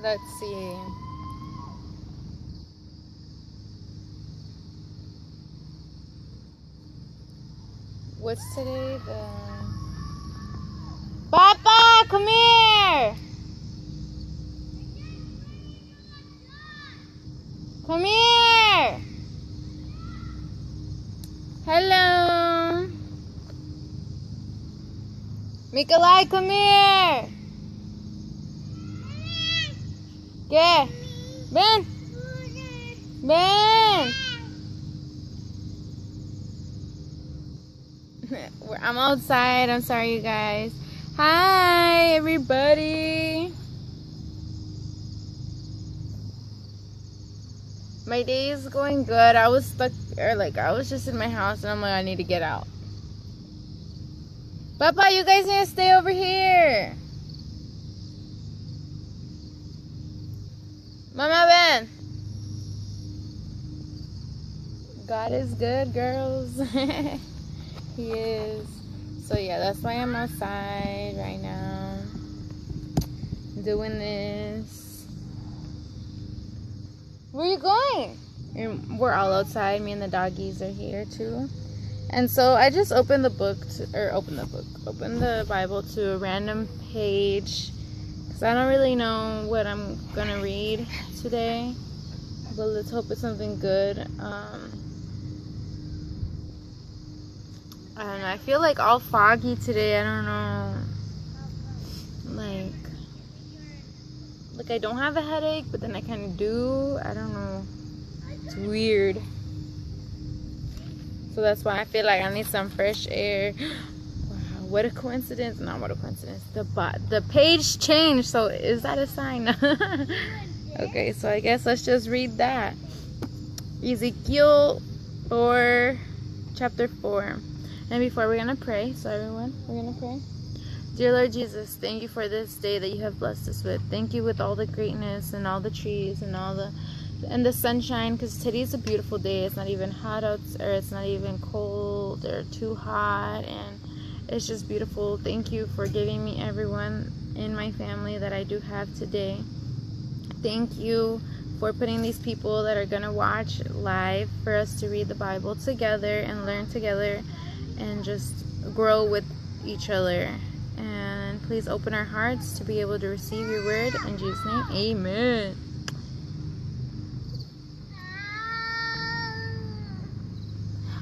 Let's see. What's today? Papa, come here! Come here! Hello! Mikolai, come here! ¿Qué? Ven! Ven! I'm outside. I'm sorry, you guys. Hi, everybody. My day is going good. I was stuck, or like, I was just in my house, and I'm like, I need to get out. Papa, you guys need to stay over here. Mama, Ben. God is good, girls. He is. So yeah, that's why I'm outside right now doing this. Where are you going? And we're all outside. Me and the doggies are here too. And so I just opened the Bible to a random page, because I don't really know what I'm gonna read today, but let's hope it's something good. I don't know, I feel like all foggy today. I don't know, like I don't have a headache, but then I kind of do. I don't know, it's weird. So that's why I feel like I need some fresh air. Wow, what a coincidence. Not what a coincidence. The page changed, so is that a sign? Okay, so I guess let's just read that. Ezekiel 4, chapter 4. And before we're going to pray, so everyone, we're going to pray. Dear Lord Jesus, thank you for this day that you have blessed us with. Thank you with all the greatness and all the trees and all the sunshine, because today's a beautiful day. It's not even hot out, or it's not even cold or too hot, and it's just beautiful. Thank you for giving me everyone in my family that I do have today. Thank you for putting these people that are going to watch live for us to read the Bible together and learn together and just grow with each other. And please open our hearts to be able to receive your word. In Jesus' name, amen.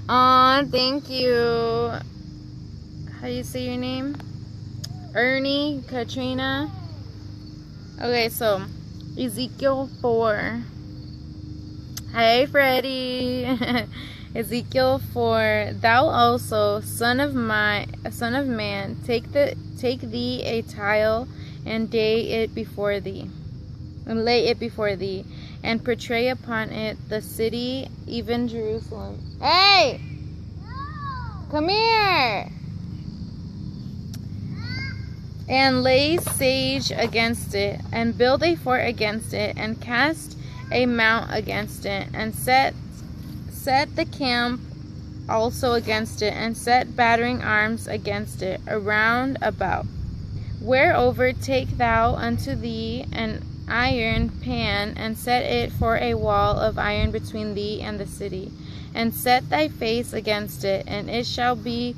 Aw, thank you. How do you say your name? Ernie, Katrina. Okay, so Ezekiel 4. Hey, Freddie. Ezekiel 4. Thou also, son of man, take thee a tile and lay it before thee, and portray upon it the city, even Jerusalem. Hey! Come here! And lay siege against it, and build a fort against it, and cast a mount against it, and set the camp also against it, and set battering arms against it around about. Whereover take thou unto thee an iron pan, and set it for a wall of iron between thee and the city, and set thy face against it, and it shall be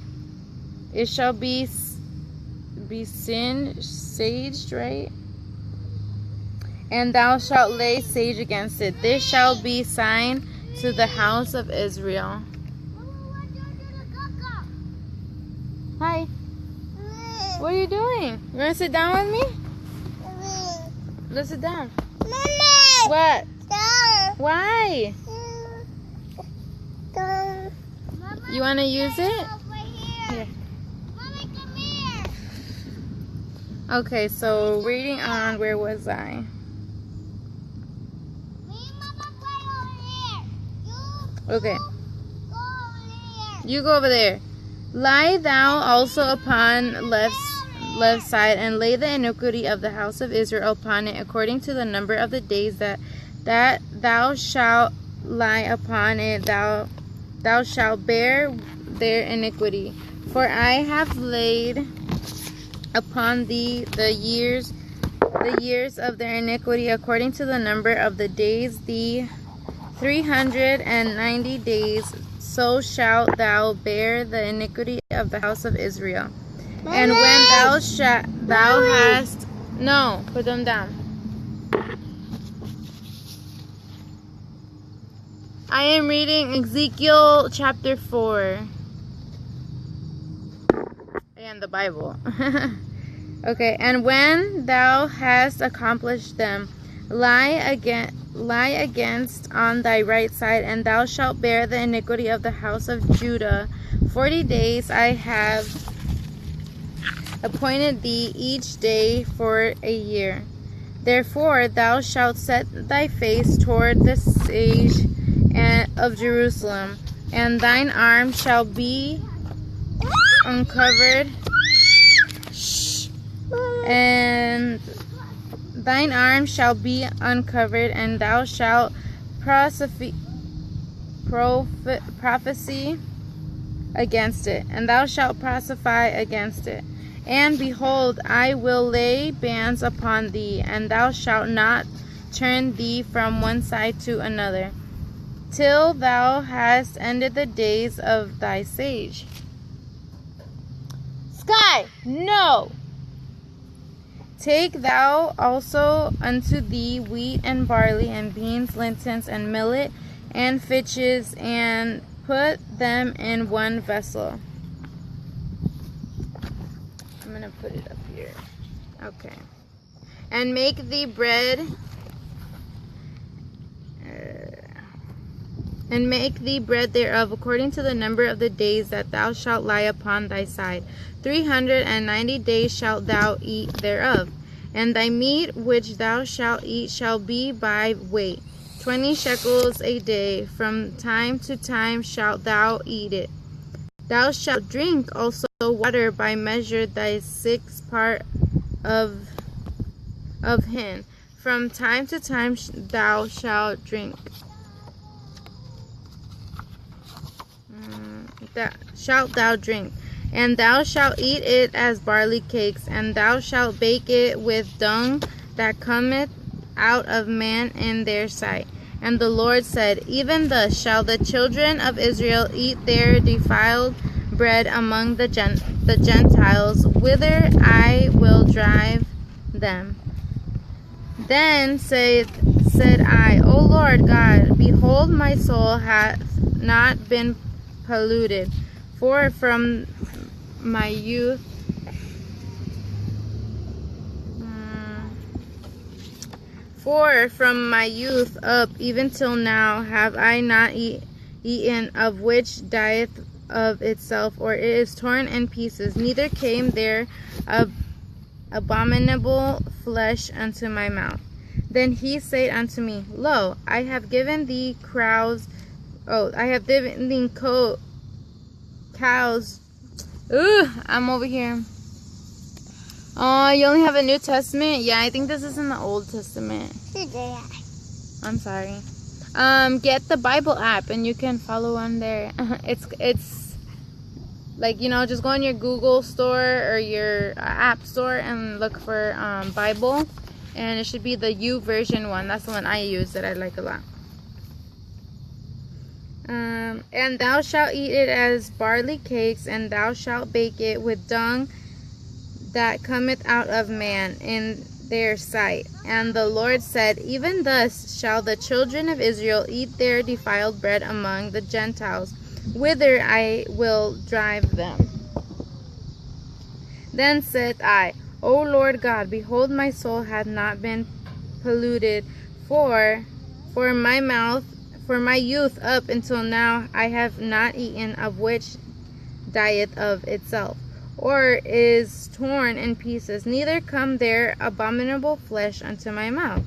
saged, right? And thou shalt lay siege against it. This shall be sign to the house of Israel. Hi. What are you doing? You want to sit down with me? Let's sit down. What? Why? You want to use it? Here. Okay, so reading on, where was I? Okay. You go over there. Lie thou also upon left side, and lay the iniquity of the house of Israel upon it, according to the number of the days that thou shalt lie upon it. Thou shalt bear their iniquity. For I have laid upon thee the years the years of their iniquity according to the number of the days, the 390 days, so shalt thou bear the iniquity of the house of Israel. And when thou hast... No, put them down. I am reading Ezekiel chapter 4. And the Bible. Okay, and when thou hast accomplished them, lie against on thy right side, and thou shalt bear the iniquity of the house of Judah. 40 days I have appointed thee each day for a year. Therefore thou shalt set thy face toward the siege of Jerusalem, and thine arm shall be uncovered, and thine arm shall be uncovered, and thou shalt prophesy against it, and thou shalt prophesy against it. And behold, I will lay bands upon thee, and thou shalt not turn thee from one side to another, till thou hast ended the days of thy siege. Sky, no! Take thou also unto thee wheat and barley and beans, lentils and millet and fitches, and put them in one vessel. I'm going to put it up here. Okay. And make thee bread. And make thee bread thereof according to the number of the days that thou shalt lie upon thy side. 390 days shalt thou eat thereof. And thy meat which thou shalt eat shall be by weight, 20 shekels a day. From time to time shalt thou eat it. Thou shalt drink also water by measure, thy 6th part of hin. From time to time thou shalt drink. Shalt thou drink, and thou shalt eat it as barley cakes, and thou shalt bake it with dung that cometh out of man in their sight. And the Lord said, even thus shall the children of Israel eat their defiled bread among the Gentiles, whither I will drive them. Then said I, O Lord God, behold, my soul hath not been polluted, for from my youth up even till now have I not eaten of which dieth of itself, or it is torn in pieces, neither came there abominable flesh unto my mouth. Then he said unto me, Lo, I have given thee cows. I'm over here. Oh, you only have a New Testament? Yeah, I think this is in the Old Testament. I'm sorry. Get the Bible app and you can follow on there. It's like, just go in your Google store or your app store and look for Bible, and it should be the U version one. That's the one I use that I like a lot. And thou shalt eat it as barley cakes, and thou shalt bake it with dung that cometh out of man in their sight. And the Lord said, even thus shall the children of Israel eat their defiled bread among the Gentiles, whither I will drive them. Then said I, O Lord God, behold, my soul hath not been polluted, for my youth up until now I have not eaten of which dieth of itself, or is torn in pieces, neither come there abominable flesh unto my mouth.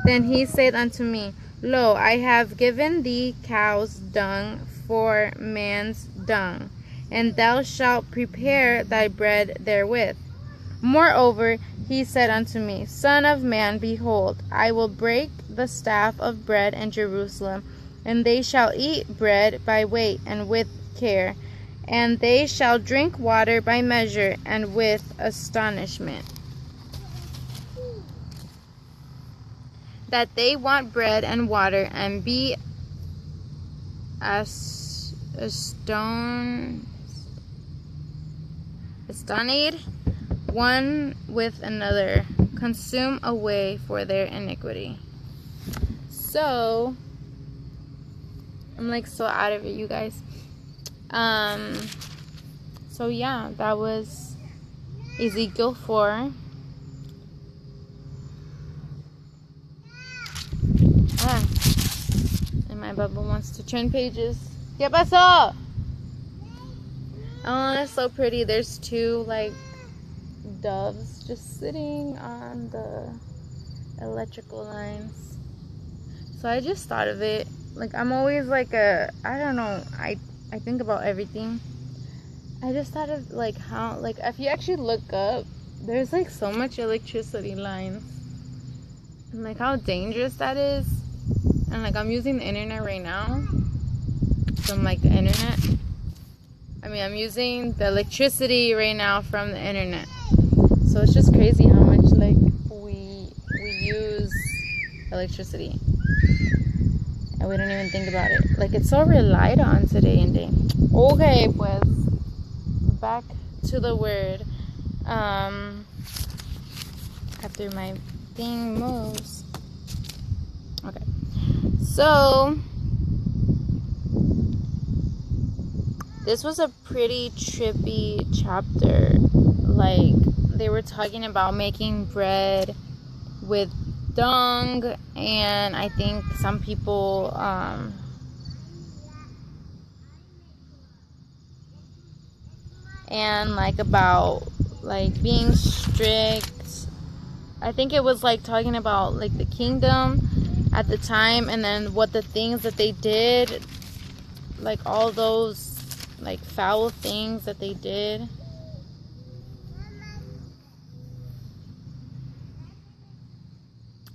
Then he said unto me, Lo, I have given thee cow's dung for man's dung, and thou shalt prepare thy bread therewith. Moreover, he said unto me, Son of man, behold, I will break the staff of bread in Jerusalem, and they shall eat bread by weight and with care, and they shall drink water by measure and with astonishment. that they want bread and water, and be as astonished one with another, consume away for their iniquity. So I'm like so out of it, you guys. So yeah, that was Ezekiel 4. And my Bible wants to turn pages. ¿Qué pasó? Oh, that's so pretty. There's two like doves just sitting on the electrical lines. So I just thought of it. Like, I'm always like I don't know, I think about everything. I just thought of like how, like, if you actually look up, there's like so much electricity lines, and like how dangerous that is. And like, I'm using the internet right now, from like the internet. I'm using the electricity right now from the internet. So it's just crazy how much like we use electricity, and we don't even think about it. Like, it's so relied on today and day. Okay, pues back to the word. After my thing moves. Okay. So this was a pretty trippy chapter. Like, they were talking about making bread with dung, and I think some people and like about like being strict. I think it was like talking about like the kingdom at the time, and then what the things that they did, like all those like foul things that they did.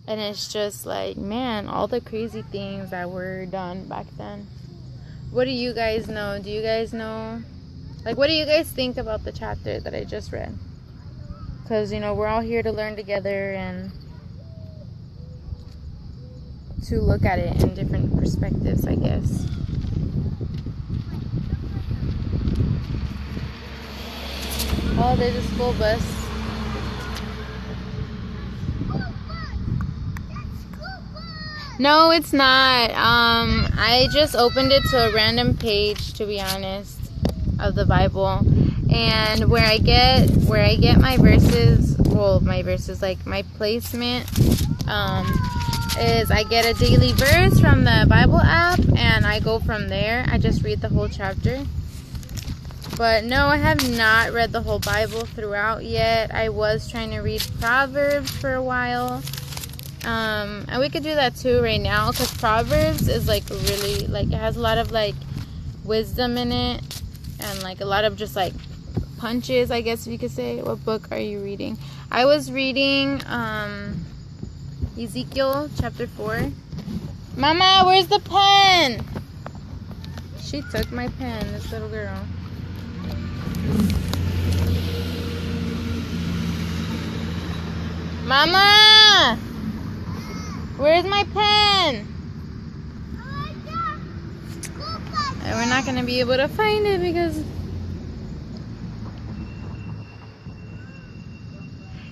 And it's just like, man, all the crazy things that were done back then. What do you guys know? Do you guys know? Like, what do you guys think about the chapter that I just read? Because, you know, we're all here to learn together and to look at it in different perspectives, I guess. Oh, there's a school bus. No, it's not. I just opened it to a random page, to be honest, of the Bible, and where I get my verses, like my placement, is I get a daily verse from the Bible app, and I go from there. I just read the whole chapter. But no, I have not read the whole Bible throughout yet. I was trying to read Proverbs for a while. And we could do that too right now, because Proverbs is like really, like, it has a lot of like wisdom in it, and like a lot of just like punches, I guess you could say. What book are you reading? I was reading Ezekiel chapter 4. Mama, where's the pen? She took my pen, this little girl. Mama! Where's my pen? And we're not going to be able to find it because...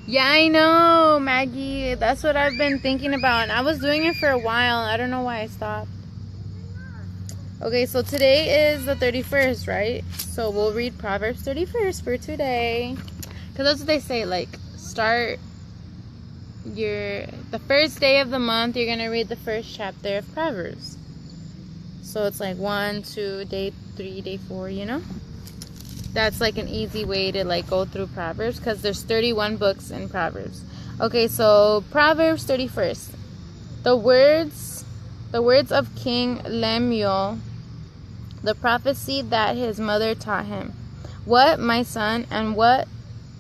Yeah, I know, Maggie. That's what I've been thinking about. And I was doing it for a while. I don't know why I stopped. Okay, so today is the 31st, right? So we'll read Proverbs 31st for today. Because that's what they say, like, start... the first day of the month, you're gonna read the first chapter of Proverbs. So it's like 1, 2, day 3, day 4, you know. That's like an easy way to like go through Proverbs, because there's 31 books in Proverbs. Okay, so Proverbs 31st. The words of King Lemuel, the prophecy that his mother taught him. What, my son, and what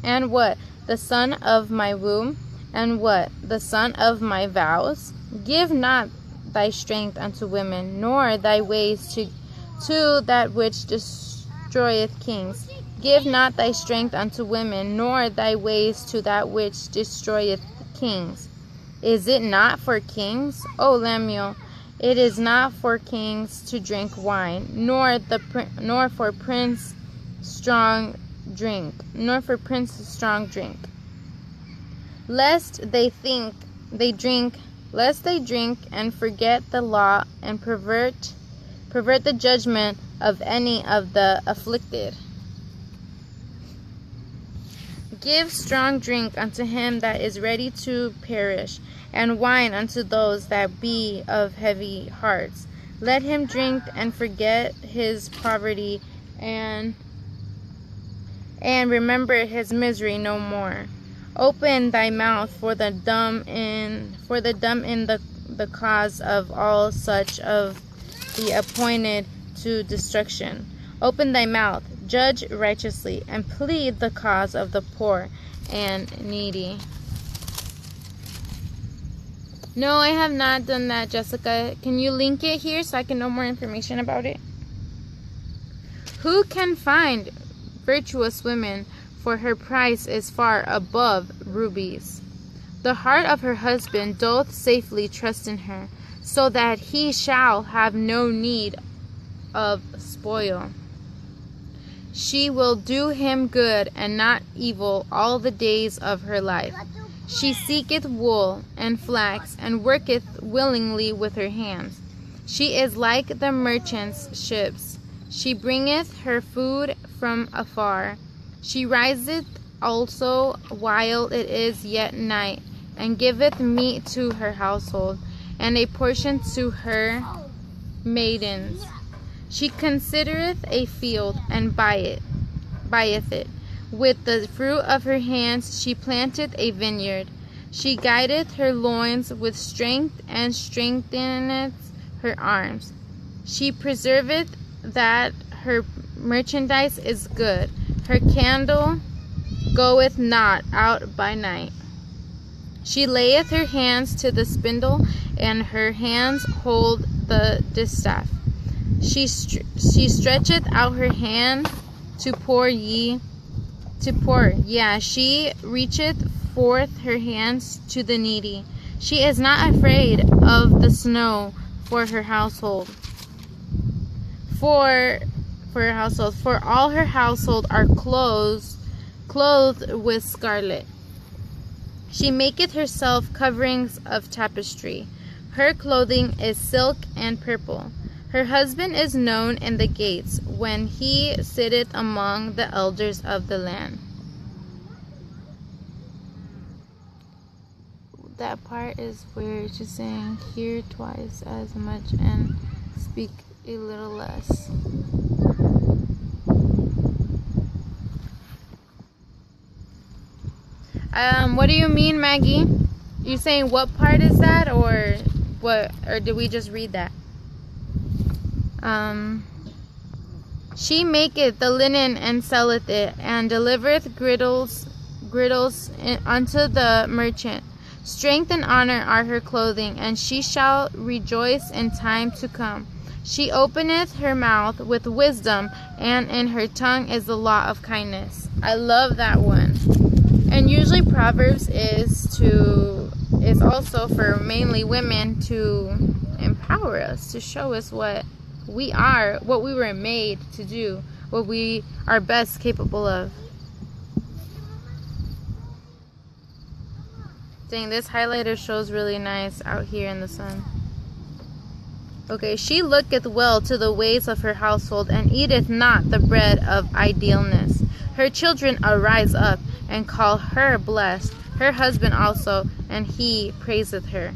the son of my womb, and what the son of my vows? Give not thy strength unto women, nor thy ways to that which destroyeth kings. Give not thy strength unto women, nor thy ways to that which destroyeth kings. Is it not for kings? O Lemuel, it is not for kings to drink wine, nor for prince strong drink, lest they drink and forget the law and pervert the judgment of any of the afflicted. Give strong drink unto him that is ready to perish, and wine unto those that be of heavy hearts. Let him drink and forget his poverty, and remember his misery no more. Open thy mouth for the dumb in the cause of all such of the appointed to destruction. Open thy mouth, judge righteously, and plead the cause of the poor and needy. No, I have not done that, Jessica. Can you link it here so I can know more information about it? Who can find virtuous women? For her price is far above rubies. The heart of her husband doth safely trust in her, so that he shall have no need of spoil. She will do him good and not evil all the days of her life. She seeketh wool and flax, and worketh willingly with her hands. She is like the merchant's ships. She bringeth her food from afar. She riseth also while it is yet night, and giveth meat to her household, and a portion to her maidens. She considereth a field, and buyeth it. With the fruit of her hands she planteth a vineyard. She guideth her loins with strength, and strengtheneth her arms. She preserveth that her merchandise is good. Her candle goeth not out by night. She layeth her hands to the spindle, and her hands hold the distaff. She stretcheth out her hand to pour. She reacheth forth her hands to the needy. She is not afraid of the snow for her household. For all her household are clothed with scarlet. She maketh herself coverings of tapestry. Her clothing is silk and purple. Her husband is known in the gates, when he sitteth among the elders of the land. That part is where it's just saying, hear twice as much and speak a little less. What do you mean, Maggie? You saying what part is that, or what? Or did we just read that? She maketh the linen and selleth it, and delivereth girdles unto the merchant. Strength and honor are her clothing, and she shall rejoice in time to come. She openeth her mouth with wisdom, and in her tongue is the law of kindness. I love that one. And usually Proverbs is also for mainly women to empower us, to show us what we are, what we were made to do, what we are best capable of. Dang, this highlighter shows really nice out here in the sun. Okay, she looketh well to the ways of her household, and eateth not the bread of idleness. Her children arise up, and call her blessed, her husband also, and he praiseth her.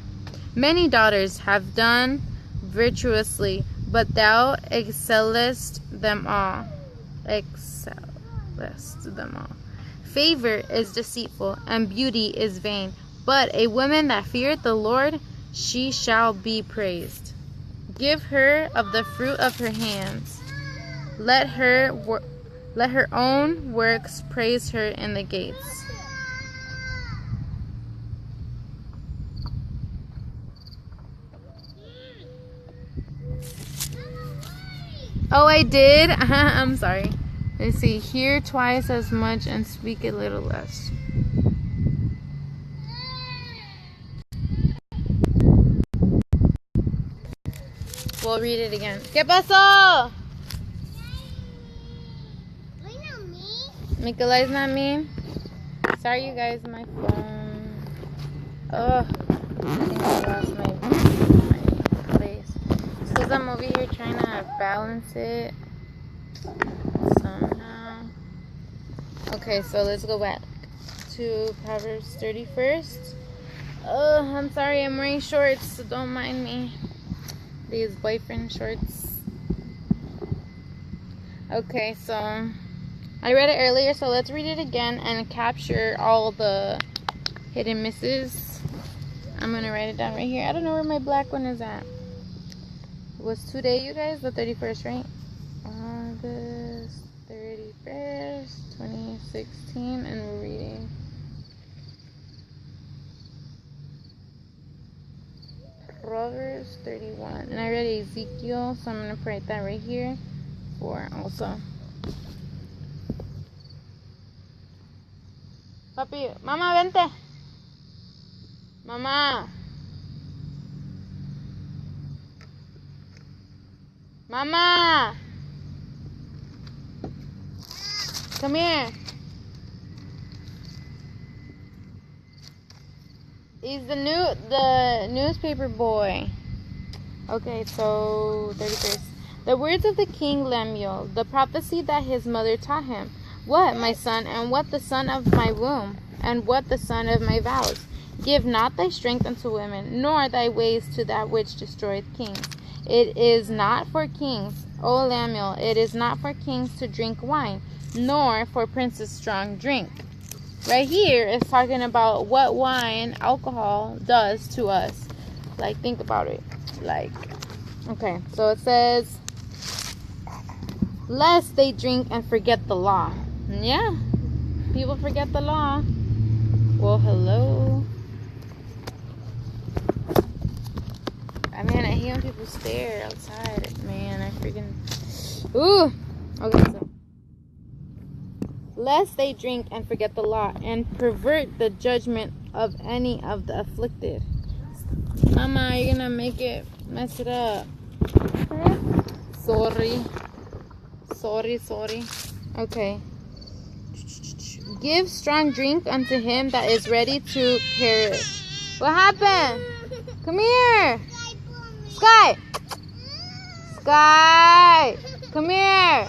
Many daughters have done virtuously, but thou excellest them all. Favor is deceitful, and beauty is vain, but a woman that feareth the Lord, she shall be praised. Give her of the fruit of her hands. Let her own works praise her in the gates. Oh, I did? I'm sorry. Let's see. Hear twice as much and speak a little less. We'll read it again. ¿Qué pasó? Nikolai's not me. Sorry, you guys. My phone. Ugh. I think I lost my place. It's because I'm over here trying to balance it somehow. Okay, so let's go back to Proverbs 31st. I'm sorry, I'm wearing shorts, so don't mind me. These boyfriend shorts. Okay, so I read it earlier, so let's read it again and capture all the hidden misses. I'm gonna write it down right here. I don't know where my black one is at. It was today, you guys, the 31st, right? August 31st, 2016, and we're reading Proverbs 31. And I read Ezekiel, so I'm going to write that right here for also. Papi, Mama, vente. Mama. Mama. Come here. He's the newspaper boy. Okay, so 31st. The words of the king Lemuel, the prophecy that his mother taught him. What, my son, and what the son of my womb, and what the son of my vows? Give not thy strength unto women, nor thy ways to that which destroyeth kings. It is not for kings, O Lemuel, it is not for kings to drink wine, nor for princes strong drink. Right here is talking about what wine, alcohol, does to us. Like, think about it. Like, okay, so it says, lest they drink and forget the law. Yeah, people forget the law. Well, hello. I mean, I hate when people stare outside. Man, I freaking... Ooh! Okay, so... lest they drink and forget the law and pervert the judgment of any of the afflicted. Mama, you're gonna make it, mess it up. Sorry. Okay. Give strong drink unto him that is ready to perish. What happened? Come here. Sky. Come here.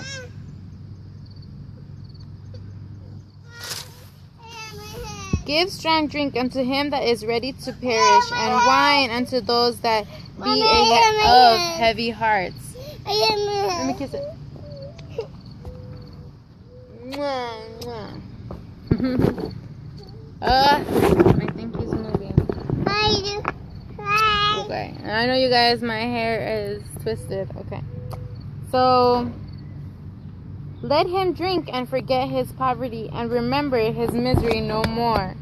Give strong drink unto him that is ready to perish, and wine unto those that be of heavy hearts. Let me kiss it. I think he's moving. Okay, and I know you guys, my hair is twisted. Okay, so let him drink and forget his poverty, and remember his misery no more.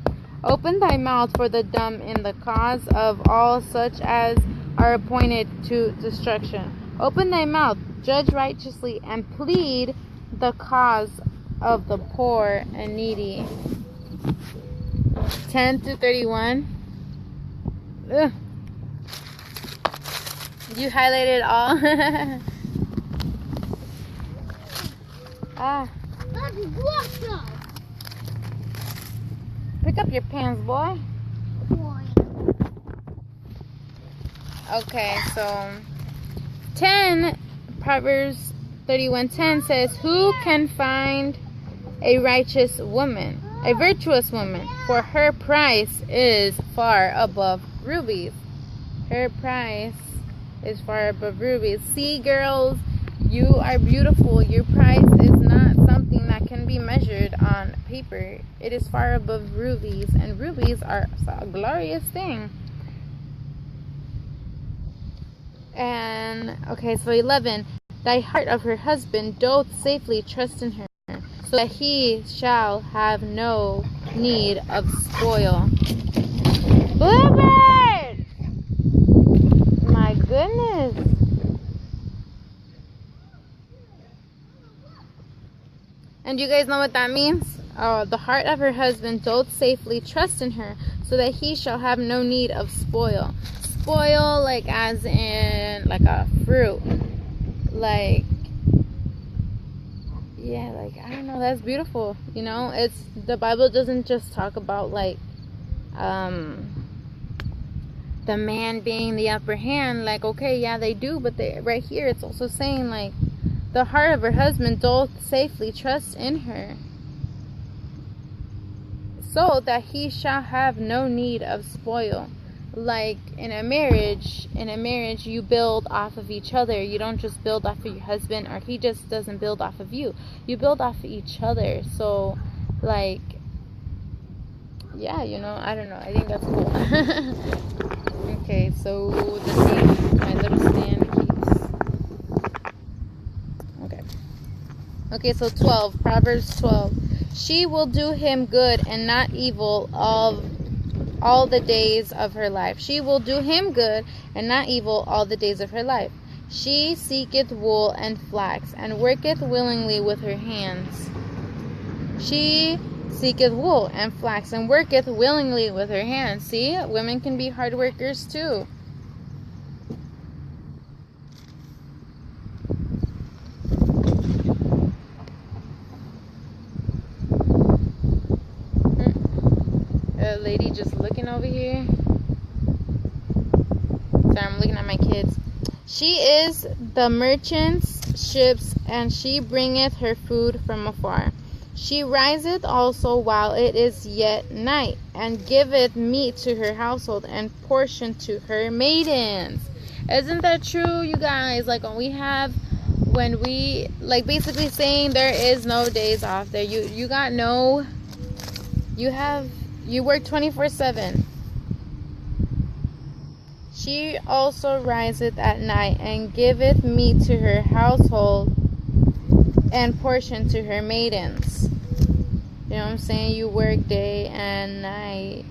Open thy mouth for the dumb in the cause of all such as are appointed to destruction. Open thy mouth, judge righteously, and plead the cause of the poor and needy. 10 to 31. Ugh. You highlighted all. Pick up your pants, boy. Okay, so 10, Proverbs 31:10 says, who can find a righteous woman, a virtuous woman? For her price is far above rubies. Her price is far above rubies. See, girls, you are beautiful. Your price is not something that can be measured on paper. It is far above rubies, and rubies are a glorious thing. And okay, so 11, thy heart of her husband doth safely trust in her, so that he shall have no need of spoil. Bluebird! My goodness. And you guys know what that means? The heart of her husband doth safely trust in her, so that he shall have no need of spoil. spoil, like as in like a fruit, like, yeah, like, I don't know, that's beautiful, you know. It's, the Bible doesn't just talk about like the man being the upper hand, like, okay, yeah, they do, but they, right here it's also saying like, the heart of her husband doth safely trust in her, so that he shall have no need of spoil. Like in a marriage, you build off of each other. You don't just build off of your husband, or he just doesn't build off of you. You build off of each other. So, like, yeah, you know, I don't know. I think that's cool. Okay, so the thing, my little stand keys. Okay, so 12, Proverbs 12. She will do him good and not evil of all the days of her life. She will do him good and not evil all the days of her life. She seeketh wool and flax, and worketh willingly with her hands. She seeketh wool and flax, and worketh willingly with her hands. See, women can be hard workers too. A lady just looking over here. Sorry, I'm looking at my kids. She is the merchant's ships, and she bringeth her food from afar. She riseth also while it is yet night, and giveth meat to her household, and portion to her maidens. Isn't that true, you guys? Like when we like basically saying there is no days off there. You work 24/7. She also riseth at night, and giveth meat to her household, and portion to her maidens. You know what I'm saying? You work day and night.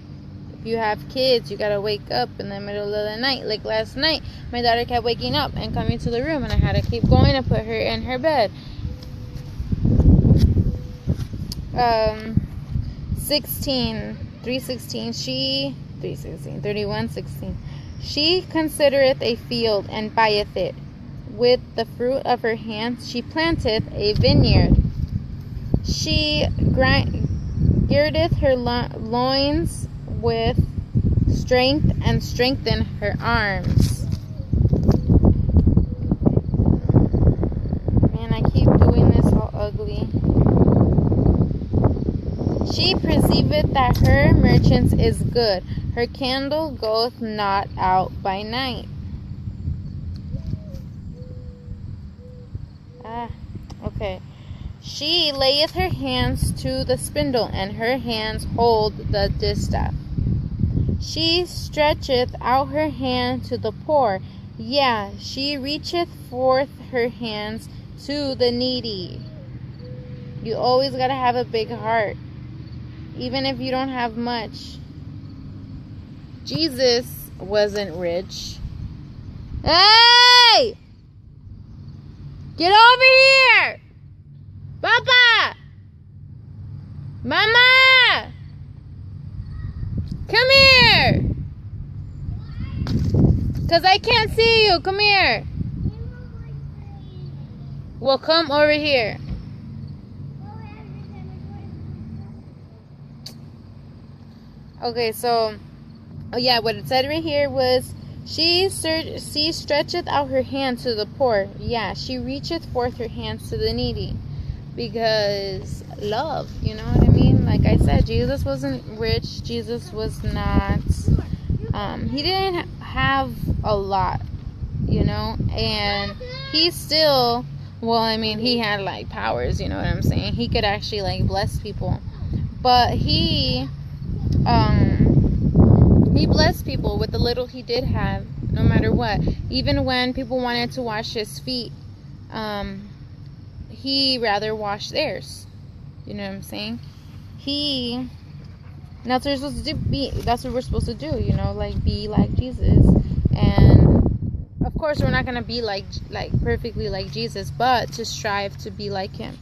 If you have kids, you gotta wake up in the middle of the night. Like last night, my daughter kept waking up and coming to the room, and I had to keep going to put her in her bed. 31:16. She considereth a field, and buyeth it. With the fruit of her hands she planteth a vineyard. She girdeth her loins with strength, and strengthen her arms. Man, I keep doing this all ugly. She perceiveth that her merchant is good. Her candle goeth not out by night. Okay. She layeth her hands to the spindle, and her hands hold the distaff. She stretcheth out her hand to the poor. Yea, she reacheth forth her hands to the needy. You always gotta have a big heart, even if you don't have much. Jesus wasn't rich. Hey! Get over here! Papa! Mama! Come here! Because I can't see you. Come here. Well, come over here. Okay, so, oh yeah, what it said right here was, she stretcheth out her hand to the poor. Yeah, she reacheth forth her hands to the needy. Because love, you know what I mean? Like I said, Jesus wasn't rich. Jesus was not, he didn't have a lot, you know? And he still, well, I mean, he had like powers, you know what I'm saying? He could actually like bless people. But he blessed people with the little he did have, no matter what. Even when people wanted to wash his feet, he rather washed theirs. You know what I'm saying? That's what we're supposed to do. That's what we're supposed to do. You know, like be like Jesus. And of course, we're not gonna be like perfectly like Jesus, but to strive to be like him.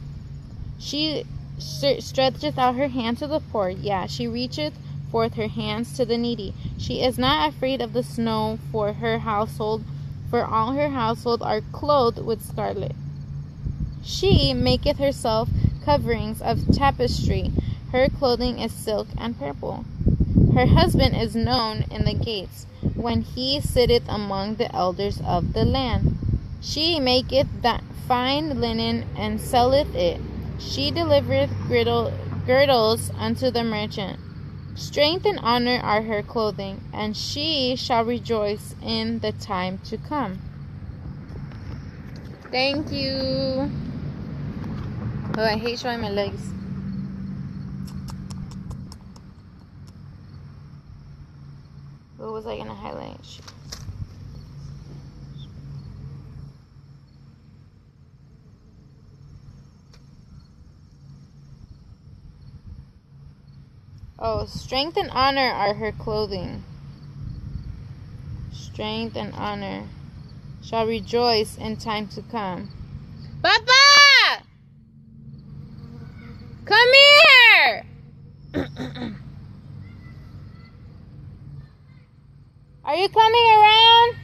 She stretcheth out her hand to the poor. Yeah, she reacheth forth her hands to the needy. She is not afraid of the snow for her household, for all her household are clothed with scarlet. She maketh herself coverings of tapestry. Her clothing is silk and purple. Her husband is known in the gates, when he sitteth among the elders of the land. She maketh that fine linen and selleth it. She delivereth girdles unto the merchant. Strength and honor are her clothing, and she shall rejoice in the time to come. Thank you. Oh, I hate showing my legs. What was I going to highlight? Oh, strength and honor are her clothing. Strength and honor shall rejoice in time to come. Papa! Come here! Are you coming around?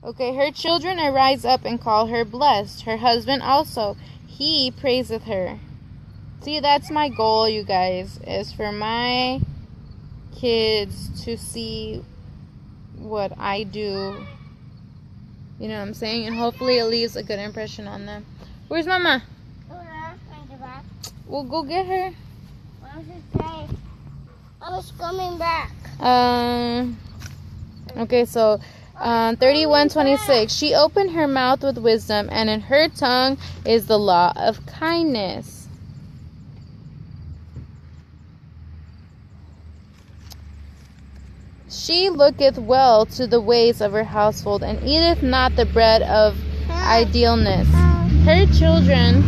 Okay, her children arise up and call her blessed. Her husband also, he praiseth her. See, that's my goal, you guys, is for my kids to see what I do. You know what I'm saying? And hopefully it leaves a good impression on them. Where's Mama? We'll go get her. What does it say? I was coming back. Okay, so 31:26. She opened her mouth with wisdom, and in her tongue is the law of kindness. She looketh well to the ways of her household, and eateth not the bread of idleness. Her children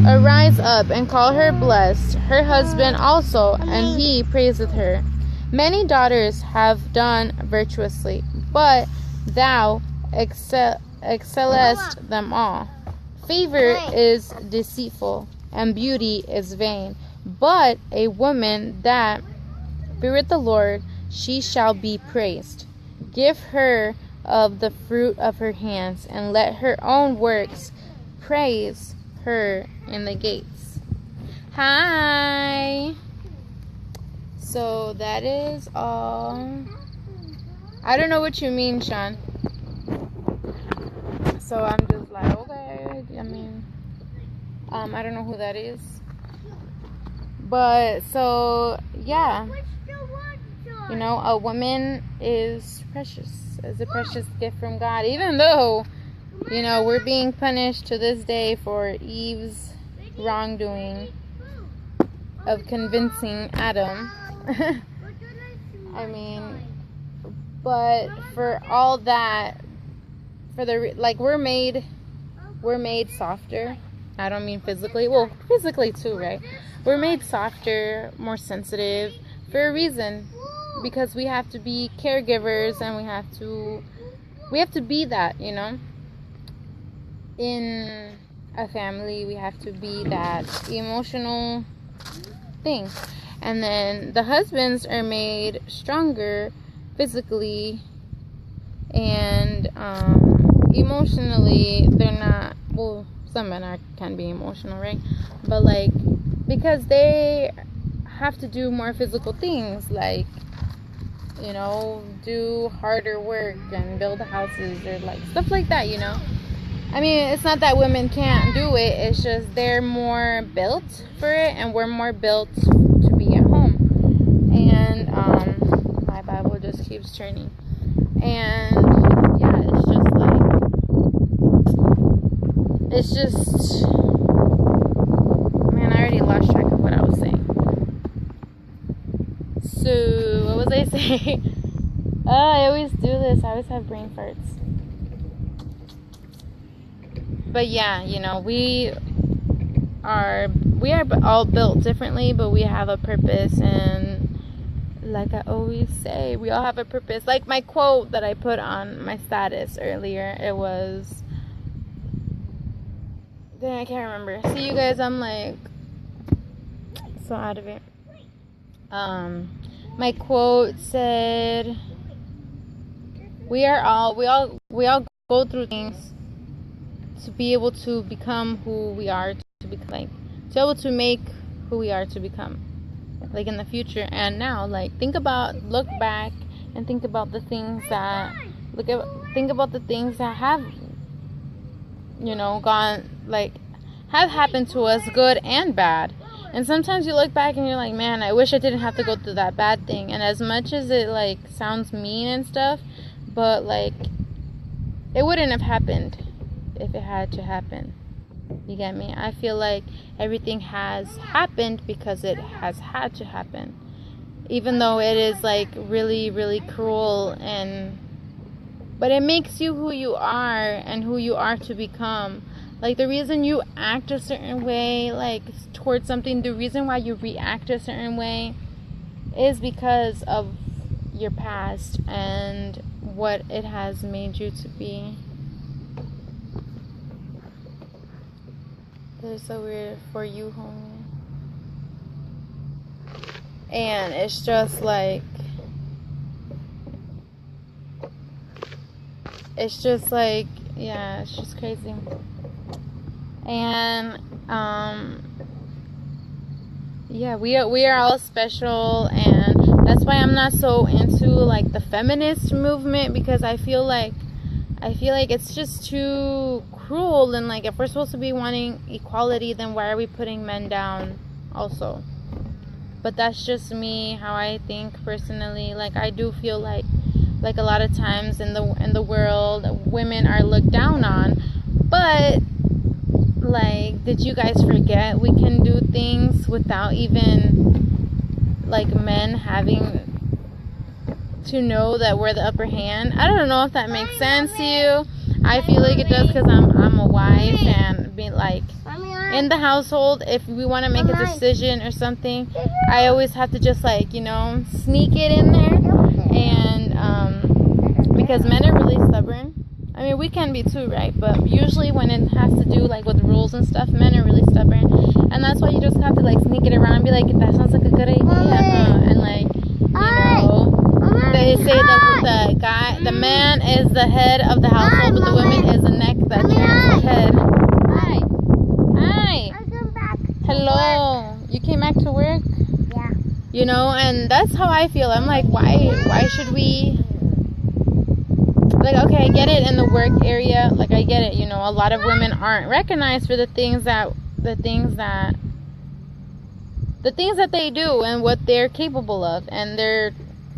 arise up and call her blessed, her husband also, and he praiseth her. Many daughters have done virtuously, but thou excellest them all. Favor is deceitful, and beauty is vain, but a woman that feareth the Lord, she shall be praised. Give her of the fruit of her hands, and let her own works praise her in the gates. Hi. So that is all. I don't know what you mean, Sean. So I'm just like, okay. I mean, I don't know who that is. But so yeah. You know, a woman is precious, is a precious gift from God. Even though, you know, we're being punished to this day for Eve's wrongdoing of convincing Adam. I mean, but for all that, for the, like, we're made softer. I don't mean physically. Well, physically too, right? We're made softer, more sensitive for a reason. Because we have to be caregivers, and we have to be that, you know. In a family, we have to be that emotional thing. And then the husbands are made stronger physically, and emotionally they're not. Well, some men can be emotional, right? But like, because they have to do more physical things, like, you know, do harder work and build houses or like stuff like that, you know. I mean, it's not that women can't do it, it's just they're more built for it, and we're more built to be at home. And my Bible just keeps turning. And yeah, it's just man, I already lost track of what I was saying. So, what was I saying? Oh, I always do this. I always have brain farts. But yeah, you know, we are all built differently, but we have a purpose. And like I always say, we all have a purpose. Like my quote that I put on my status earlier, it was, I can't remember. See, you guys, I'm like so out of it. My quote said, we all go through things to be able to become who we are to become, like to be able to make who we are to become, like in the future and now. Like look back and think about the things that have, you know, gone, like have happened to us, good and bad. And sometimes you look back and you're like, man, I wish I didn't have to go through that bad thing. And as much as it like sounds mean and stuff, but like it wouldn't have happened if it had to happen. You get me? I feel like everything has happened because it has had to happen. Even though it is like really, really cruel, but it makes you who you are and who you are to become. Like the reason you act a certain way, like towards something, the reason why you react a certain way is because of your past and what it has made you to be. They're so weird for you, homie. And it's just like, yeah, it's just crazy. And yeah, we are all special, and that's why I'm not so into like the feminist movement, because I feel like it's just too cruel. And like, if we're supposed to be wanting equality, then why are we putting men down also? But that's just me, how I think personally. Like I do feel like a lot of times in the world, women are looked down on. But like, did you guys forget we can do things without even like men having to know that we're the upper hand? I don't know if that makes sense to you. I feel like it does, because I'm a wife, and being like in the household, if we want to make a decision or something, I always have to just like, you know, sneak it in there. And because men are really stubborn. I mean, we can be too, right? But usually when it has to do like with rules and stuff, men are really stubborn. And that's why you just have to like sneak it around and be like, that sounds like a good idea, huh? And like, you know, they say that the man is the head of the household, but the woman is the neck that turns the head. Hi. Hello. You came back to work? Yeah. You know, and that's how I feel. I'm like, why should we? Like, okay, I get it in the work area. Like, I get it. You know, a lot of women aren't recognized for the things that they do and what they're capable of, and they're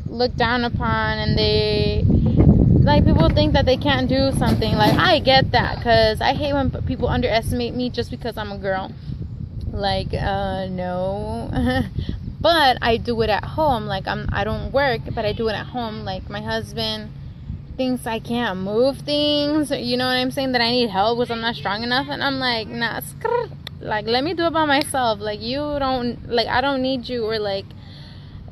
looked down upon, and they, like, people think that they can't do something. Like, I get that, because I hate when people underestimate me just because I'm a girl. Like, no. But I do it at home. Like, I don't work, but I do it at home. Like, my husband thinks I can't move things, you know what I'm saying, that I need help because I'm not strong enough, and I'm like, nah, like, let me do it by myself. Like, you don't, like, I don't need you. Or like,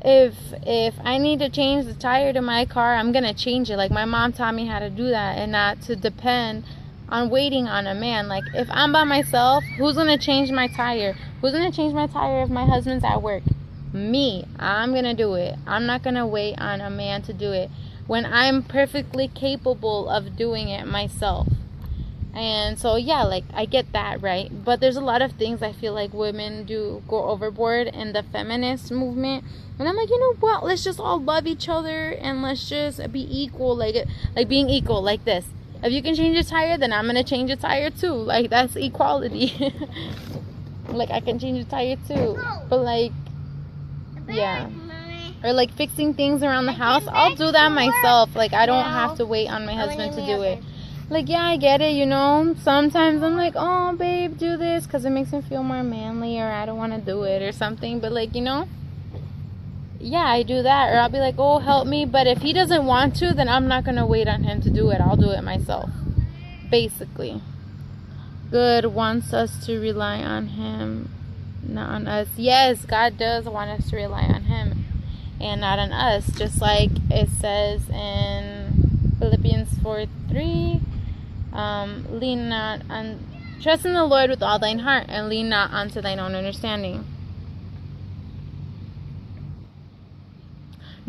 if I need to change the tire to my car, I'm gonna change it. Like, my mom taught me how to do that, and not to depend on waiting on a man. Like, if I'm by myself, who's gonna change my tire? Who's gonna change my tire if my husband's at work? Me. I'm gonna do it. I'm not gonna wait on a man to do it when I'm perfectly capable of doing it myself. And so, yeah, like, I get that, right? But there's a lot of things I feel like women do go overboard in the feminist movement. And I'm like, you know what? Let's just all love each other, and let's just be equal. Like being equal, like this. If you can change a tire, then I'm going to change a tire too. Like, that's equality. Like, I can change a tire too. But, like, yeah. Or like fixing things around the house, I'll do that myself. Like, I don't have to wait on my husband to do it. Like, yeah, I get it, you know. Sometimes I'm like, oh, babe, do this, because it makes me feel more manly, or I don't want to do it or something. But, like, you know, yeah, I do that. Or I'll be like, oh, help me. But if he doesn't want to, then I'm not going to wait on him to do it. I'll do it myself, basically. God wants us to rely on him, not on us. Yes, God does want us to rely on him and not on us. Just like it says in Philippians 4:3, lean not on, trust in the Lord with all thine heart, and lean not unto thine own understanding.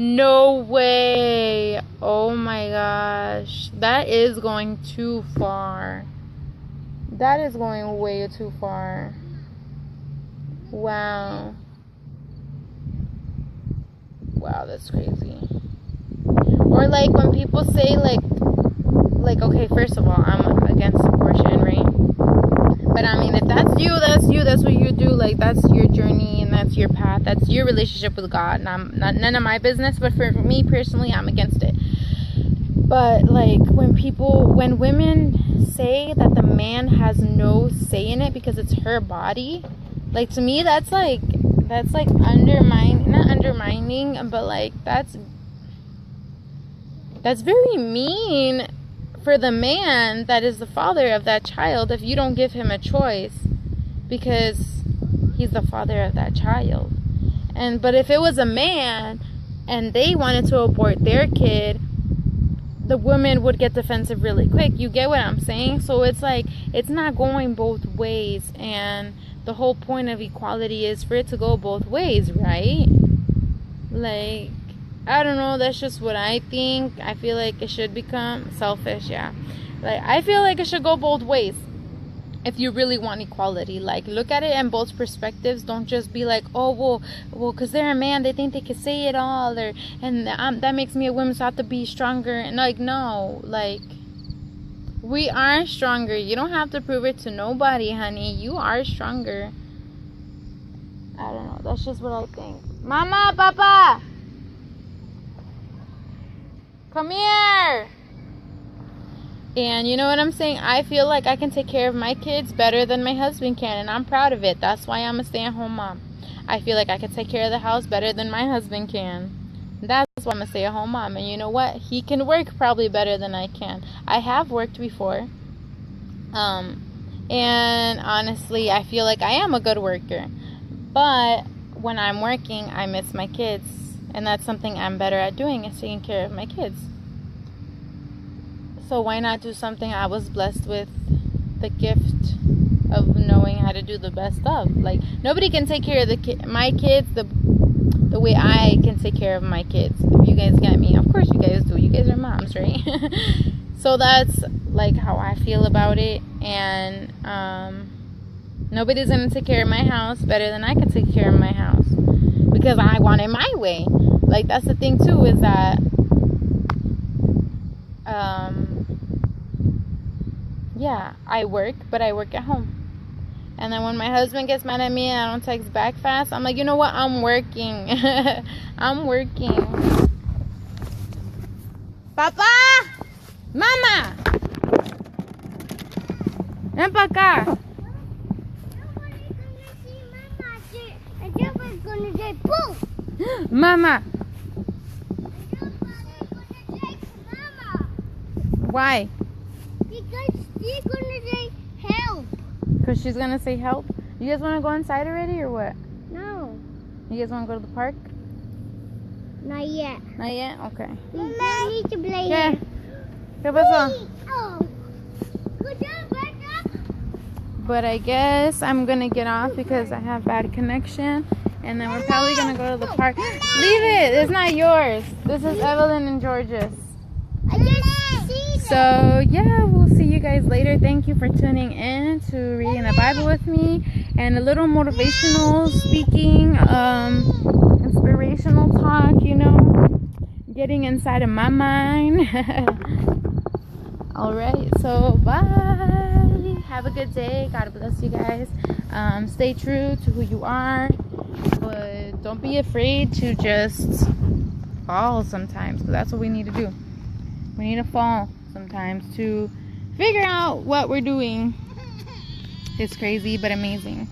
No way. Oh my gosh. That is going too far. That is going way too far. Wow. Wow, that's crazy. Or like when people say like okay, first of all, I'm against abortion, right? But I mean, if that's you, that's what you do. Like, that's your journey and that's your path. That's your relationship with God. And I'm not, none of my business, but for me personally, I'm against it. But like when women say that the man has no say in it because it's her body, like, to me, that's like not undermining, but like that's very mean for the man that is the father of that child if you don't give him a choice because he's the father of that child. But if it was a man and they wanted to abort their kid, the woman would get defensive really quick. You get what I'm saying? So it's like, it's not going both ways, and the whole point of equality is for it to go both ways, right? Like, I don't know, that's just what I think. I feel like it should become selfish, yeah. Like, I feel like it should go both ways if you really want equality. Like, look at it in both perspectives. Don't just be like, oh, well, because they're a man, they think they can say it all, and that makes me a woman, so I have to be stronger. And like, no, like, we are stronger. You don't have to prove it to nobody, honey. You are stronger. I don't know, that's just what I think. Mama, Papa, come here. And you know what I'm saying? I feel like I can take care of my kids better than my husband can, and I'm proud of it. That's why I'm a stay-at-home mom. I feel like I can take care of the house better than my husband can. That's why I'm a stay-at-home mom. And you know what? He can work probably better than I can. I have worked before. And honestly, I feel like I am a good worker. But when I'm working, I miss my kids. And that's something I'm better at doing, is taking care of my kids. So why not do something I was blessed with the gift of knowing how to do the best of? Like, nobody can take care of my kids the way I can take care of my kids. If you guys get me. Of course you guys do. You guys are moms, right? So that's like how I feel about it. And nobody's going to take care of my house better than I can take care of my house. Because I want it my way. Like, that's the thing too, is that yeah, I work, but I work at home. And then when my husband gets mad at me and I don't text back fast, I'm like, you know what? I'm working. I'm working. Papa! Mama! Ven pa' acá. Mama! Why? Because she's gonna say help. Because she's gonna say help? You guys want to go inside already or what? No. You guys want to go to the park? Not yet. Not yet? Okay. We need to play Yeah. here. ¿Qué pasó? Oh. Good job, back up. But I guess I'm gonna get off because I have bad connection. And then we're probably gonna go to the park. Leave it! It's not yours. This is Evelyn and George's. I just see them. So yeah, we'll see you guys later. Thank you for tuning in to reading the Bible with me, and a little motivational speaking, inspirational talk, you know, getting inside of my mind. All right, so bye. Have a good day. God bless you guys. Stay true to who you are, but don't be afraid to just fall sometimes, because that's what we need to do. We need to fall sometimes to figure out what we're doing. It's crazy but amazing,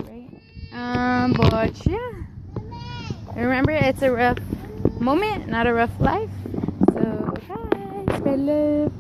right? But yeah, remember, it's a rough moment, not a rough life. So guys, spread love.